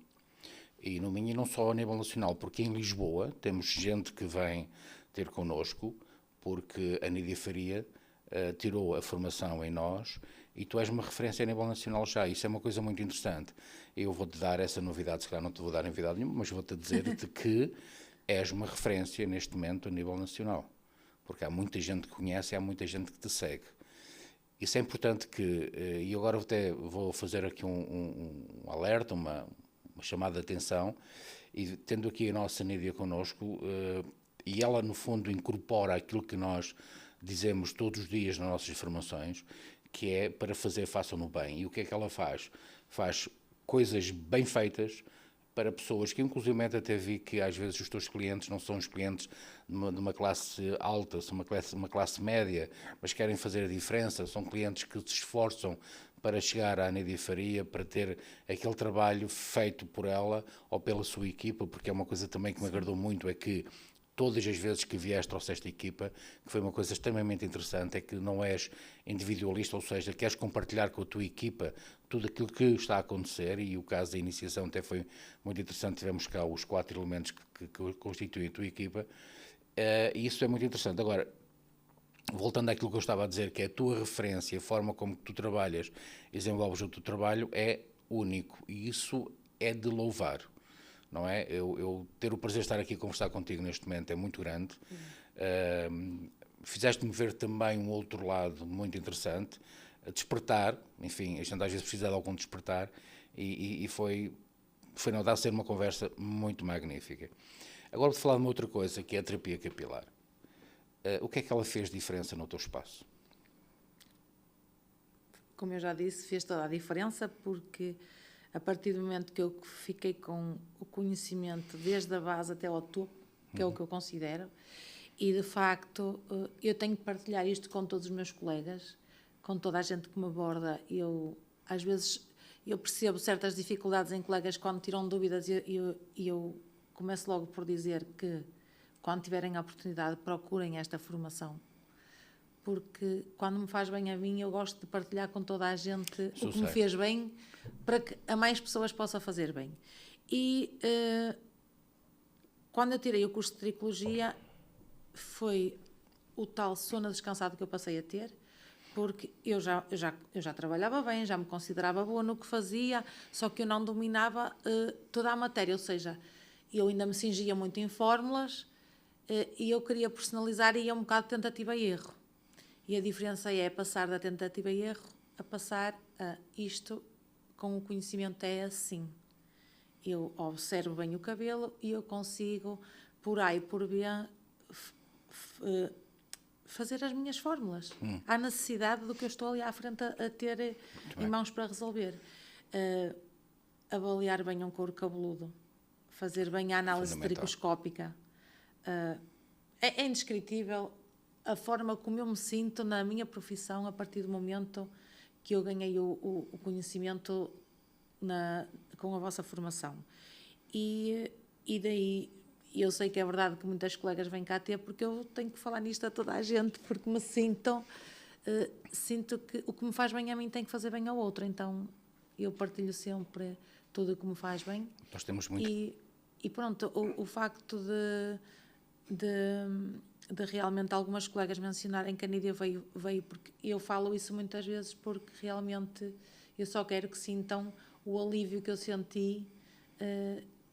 E no Minho, e não só a nível nacional, porque em Lisboa temos gente que vem ter connosco, porque a Nídia Faria tirou a formação em nós e tu és uma referência a nível nacional já. Isso é uma coisa muito interessante. Eu vou-te dar essa novidade, se calhar não te vou dar novidade nenhuma, mas vou-te dizer-te que és uma referência neste momento a nível nacional. Porque há muita gente que conhece e há muita gente que te segue. Isso é importante e agora até vou fazer aqui um alerta, uma chamada de atenção, e tendo aqui a nossa Nídia connosco, e ela no fundo incorpora aquilo que nós dizemos todos os dias nas nossas formações, que é para fazer façam no bem. E o que é que ela faz? Faz coisas bem feitas para pessoas que, inclusive, até vi que às vezes os teus clientes não são os clientes de uma classe alta, são uma classe média, mas querem fazer a diferença, são clientes que se esforçam para chegar à Nídia Faria, para ter aquele trabalho feito por ela ou pela sua equipa, porque é uma coisa também que me agradou muito, é que todas as vezes que vieste, trouxeste equipa, que foi uma coisa extremamente interessante, é que não és individualista, ou seja, queres compartilhar com a tua equipa tudo aquilo que está a acontecer, e o caso da iniciação até foi muito interessante, tivemos cá os 4 elementos que constituem a tua equipa, e isso é muito interessante. Agora, voltando àquilo que eu estava a dizer, que é a tua referência, a forma como tu trabalhas e desenvolves o teu trabalho é único, e isso é de louvar. Não é? Eu ter o prazer de estar aqui a conversar contigo neste momento é muito grande. Fizeste-me ver também um outro lado muito interessante, a despertar, enfim, a gente às vezes precisa de algum despertar, e foi não dar a ser uma conversa muito magnífica. Agora vou falar de uma outra coisa, que é a terapia capilar. O que é que ela fez de diferença no teu espaço? Como eu já disse, fez toda a diferença, porque a partir do momento que eu fiquei com o conhecimento desde a base até ao topo, que é o que eu considero, e de facto eu tenho que partilhar isto com todos os meus colegas, com toda a gente que me aborda. Às vezes eu percebo certas dificuldades em colegas quando tiram dúvidas, e eu começo logo por dizer que quando tiverem a oportunidade procurem esta formação, porque quando me faz bem a mim, eu gosto de partilhar com toda a gente o que me fez bem, para que a mais pessoas possa fazer bem. E quando eu tirei o curso de tricologia, foi o tal sono descansado que eu passei a ter, porque eu já trabalhava bem, já me considerava boa no que fazia, só que eu não dominava toda a matéria, ou seja, eu ainda me cingia muito em fórmulas, e eu queria personalizar, e ia um bocado de tentativa e erro. E a diferença é passar da tentativa e erro a passar a isto com o conhecimento é assim. Eu observo bem o cabelo e eu consigo, por A e por B, fazer as minhas fórmulas. Há necessidade do que eu estou ali à frente a ter em mãos para resolver. Avaliar bem um couro cabeludo, fazer bem a análise tricoscópica. É indescritível a forma como eu me sinto na minha profissão a partir do momento que eu ganhei o conhecimento com a vossa formação. E daí eu sei que é verdade que muitas colegas vêm cá ter, porque eu tenho que falar nisto a toda a gente, porque me sinto sinto que o que me faz bem a mim tem que fazer bem ao outro, então eu partilho sempre tudo o que me faz bem. Nós temos muito... E pronto, o facto de realmente algumas colegas mencionarem que a Nídia veio porque eu falo isso muitas vezes porque realmente eu só quero que sintam o alívio que eu senti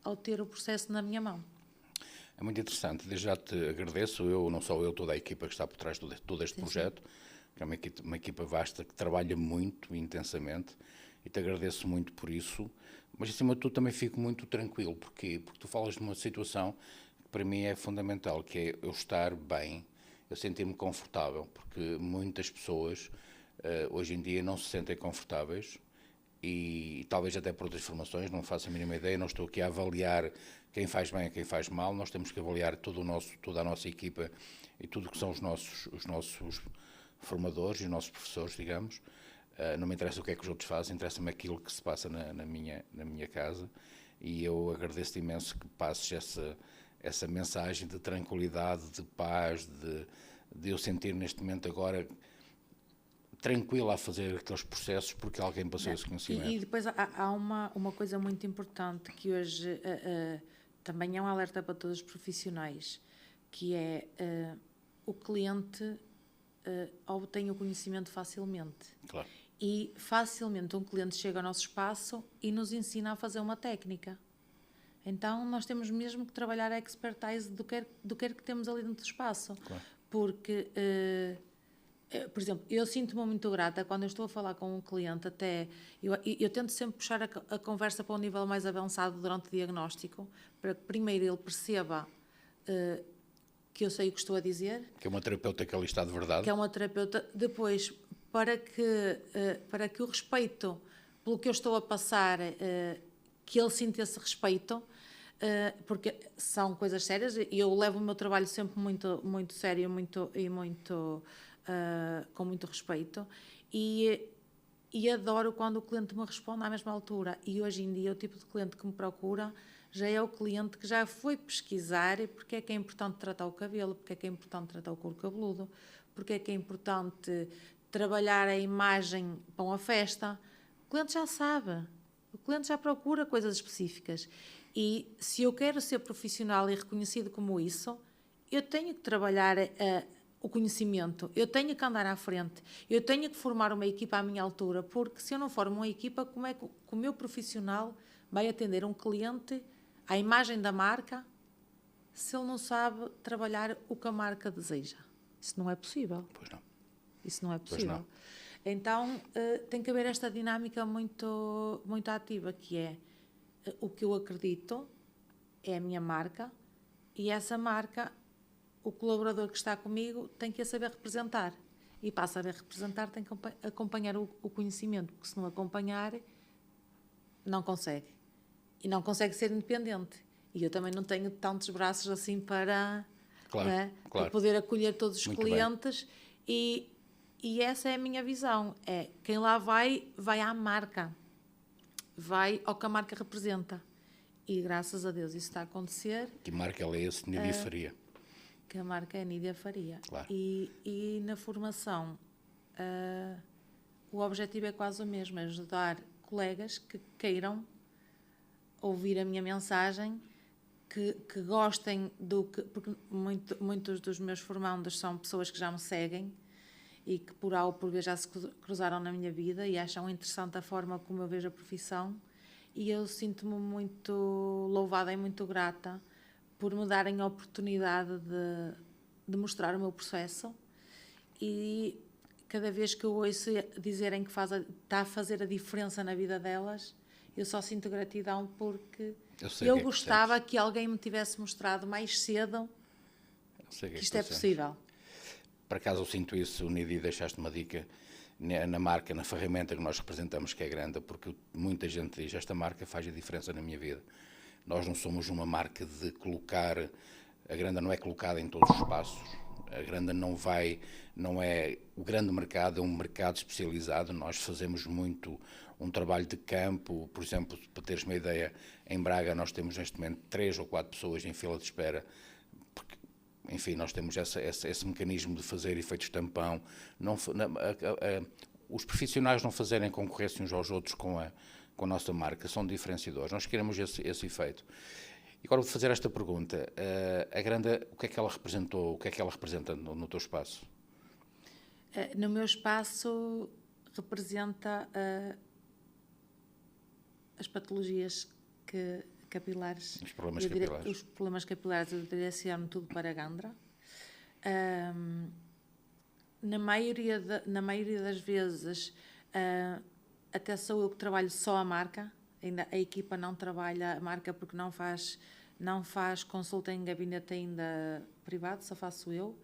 ao ter o processo na minha mão. É muito interessante, desde já te agradeço, não só eu, toda a equipa que está por trás de todo este projeto, que é uma equipa vasta que trabalha muito intensamente, e te agradeço muito por isso, mas acima de tudo também fico muito tranquilo, porque tu falas de uma situação que para mim é fundamental, que é eu estar bem, eu sentir-me confortável, porque muitas pessoas hoje em dia não se sentem confortáveis, e talvez até por outras formações, não faço a mínima ideia, não estou aqui a avaliar quem faz bem e quem faz mal, nós temos que avaliar toda a nossa equipa e tudo que são os nossos formadores e os nossos professores, digamos. Não me interessa o que é que os outros fazem, interessa-me aquilo que se passa na minha casa, e eu agradeço-te imenso que passes essa mensagem de tranquilidade, de paz, de eu sentir neste momento agora tranquila a fazer aqueles processos porque alguém passou esse conhecimento. E depois há uma coisa muito importante que hoje também é um alerta para todos os profissionais, que é o cliente obtém o conhecimento facilmente. Claro. E facilmente um cliente chega ao nosso espaço e nos ensina a fazer uma técnica. Então nós temos mesmo que trabalhar a expertise do que é que temos ali dentro do espaço. Claro. Porque... por exemplo, eu sinto-me muito grata quando eu estou a falar com um cliente, até eu tento sempre puxar a conversa para um nível mais avançado durante o diagnóstico, para que primeiro ele perceba que eu sei o que estou a dizer. Que é uma terapeuta que ali está de verdade. Que é uma terapeuta. Depois, para que o respeito pelo que eu estou a passar, que ele sinta esse respeito, porque são coisas sérias, e eu levo o meu trabalho sempre muito, muito sério com muito respeito, e adoro quando o cliente me responde à mesma altura. E hoje em dia o tipo de cliente que me procura já é o cliente que já foi pesquisar porque é que é importante tratar o cabelo, porque é que é importante tratar o couro cabeludo, porque é que é importante trabalhar a imagem para uma festa. O cliente já sabe, o cliente já procura coisas específicas, e se eu quero ser profissional e reconhecido como isso, eu tenho que trabalhar o conhecimento, eu tenho que andar à frente, eu tenho que formar uma equipa à minha altura, porque se eu não formo uma equipa, como é que o meu profissional vai atender um cliente à imagem da marca se ele não sabe trabalhar o que a marca deseja? Isso não é possível. Pois não. Isso não é possível. Pois não. Então tem que haver esta dinâmica muito, muito ativa, que é o que eu acredito é a minha marca, e essa marca o colaborador que está comigo tem que a saber representar. E para saber representar tem que acompanhar o conhecimento, porque se não acompanhar, não consegue. E não consegue ser independente. E eu também não tenho tantos braços assim para, claro, né, claro. para poder acolher todos os Muito clientes. E essa é a minha visão. É quem lá vai à marca. Vai ao que a marca representa. E graças a Deus isso está a acontecer. Que marca ela é esse? Nídia Faria. Que a marca é Nídia Faria. Claro. E na formação o objetivo é quase o mesmo, é ajudar colegas que queiram ouvir a minha mensagem, que gostem do que... Porque muitos dos meus formandos são pessoas que já me seguem e que por A ou por B já se cruzaram na minha vida e acham interessante a forma como eu vejo a profissão, e eu sinto-me muito louvada e muito grata por me darem a oportunidade de mostrar o meu processo, e cada vez que eu ouço dizerem que está a fazer a diferença na vida delas, eu só sinto gratidão, porque eu gostava que alguém me tivesse mostrado mais cedo que isto é possível. Por acaso eu sinto isso, Nídia, deixaste uma dica na marca, na ferramenta que nós representamos, que é grande, porque muita gente diz, esta marca faz a diferença na minha vida. Nós não somos uma marca de colocar, a Granda não é colocada em todos os espaços, a Granda não é, o grande mercado é um mercado especializado, nós fazemos muito um trabalho de campo, por exemplo, para teres uma ideia, em Braga nós temos neste momento 3 ou 4 pessoas em fila de espera, porque enfim, nós temos esse mecanismo de fazer efeitos tampão, os profissionais não fazerem concorrência uns aos outros com a nossa marca, são diferenciadores. Nós queremos esse efeito. E agora vou fazer esta pergunta. A Granda, o que é que ela representou, o que é que ela representa no teu espaço? No meu espaço representa as patologias capilares. Os problemas capilares. Os problemas capilares, eu direciono tudo para a Gandra. Na maioria das vezes, até sou eu que trabalho só a marca. Ainda a equipa não trabalha a marca porque não faz consulta em gabinete ainda privado, só faço eu.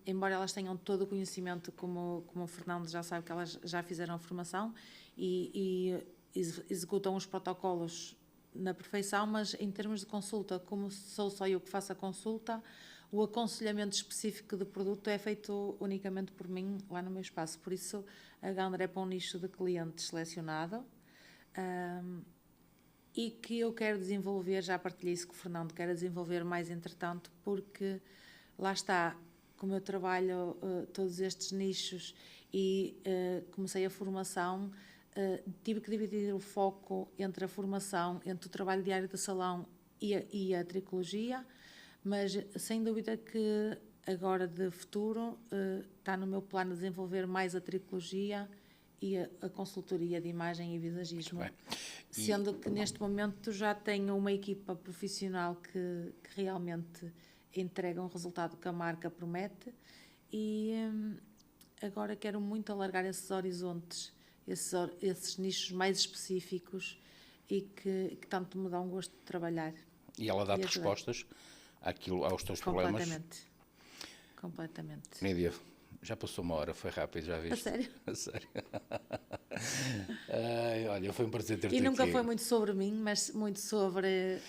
Embora elas tenham todo o conhecimento, como o Fernando já sabe, que elas já fizeram a formação e executam os protocolos na perfeição, mas em termos de consulta, como sou só eu que faço a consulta, o aconselhamento específico do produto é feito unicamente por mim lá no meu espaço. Por isso, a Gandra é para um nicho de clientes selecionado e que eu quero desenvolver, já partilhei isso com o Fernando, quero desenvolver mais entretanto, porque lá está, como eu trabalho todos estes nichos e comecei a formação, tive que dividir o foco entre a formação, entre o trabalho diário do salão e a tricologia, mas sem dúvida que agora de futuro está no meu plano desenvolver mais a tricologia e a consultoria de imagem e visagismo, sendo que neste momento já tenho uma equipa profissional que realmente entrega um resultado que a marca promete e agora quero muito alargar esses horizontes, esses nichos mais específicos e que tanto me dão gosto de trabalhar. E ela dá-te respostas aos teus problemas? Completamente. Nídia, já passou uma hora, foi rápido, já viste? A sério? A sério. Olha, foi um prazer ter-te aqui. E nunca foi muito sobre mim, mas muito sobre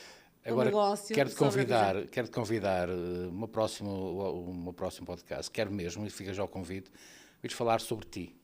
agora, o negócio. Quero-te convidar uma próximo podcast, quero mesmo, e fica já o convite, vir falar sobre ti.